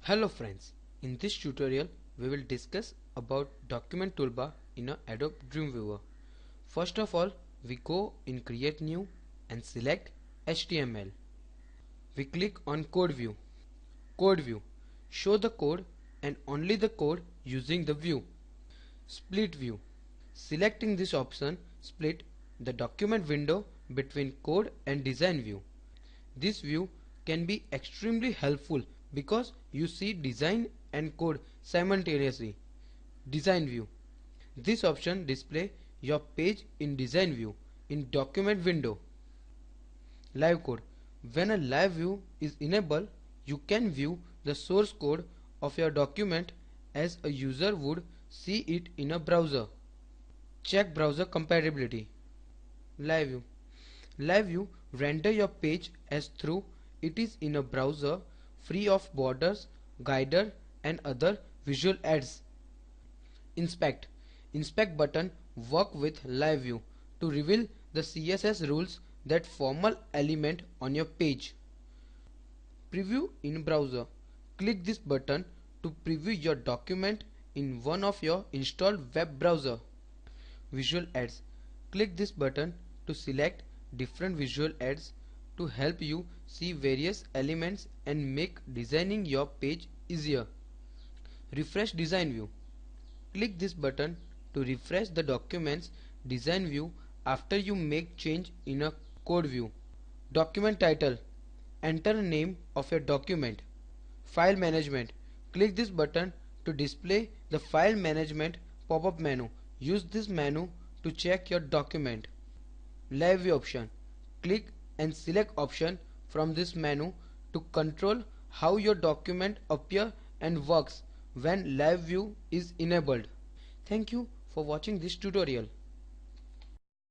Hello friends, in this tutorial we will discuss about document toolbar in Adobe Dreamweaver. First of all, we go in create new and select HTML. We click on code view. Code view, show the code and only the code using the view. Split view, selecting this option split the document window between code and design view. This view can be extremely helpful because you see design and code simultaneously. Design view. This option display your page in design view in document window. Live code. When a live view is enabled, you can view the source code of your document as a user would see it in a browser. Check browser compatibility. Live view. Live view render your page as through it is in a browser free of borders, guider and other visual aids. Inspect. Inspect button work with live view to reveal the CSS rules that formal element on your page. Preview in browser. Click this button to preview your document in one of your installed web browser. Visual aids. Click this button to select different visual aids to help you see various elements and make designing your page easier. Refresh design view. Click this button to refresh the document's design view after you make change in a code view. Document title. Enter name of your document. File management. Click this button to display the file management pop-up menu. Use this menu to check your document. Live view option. Click and select option from this menu to control how your document appear and works when live view is enabled. Thank you for watching this tutorial.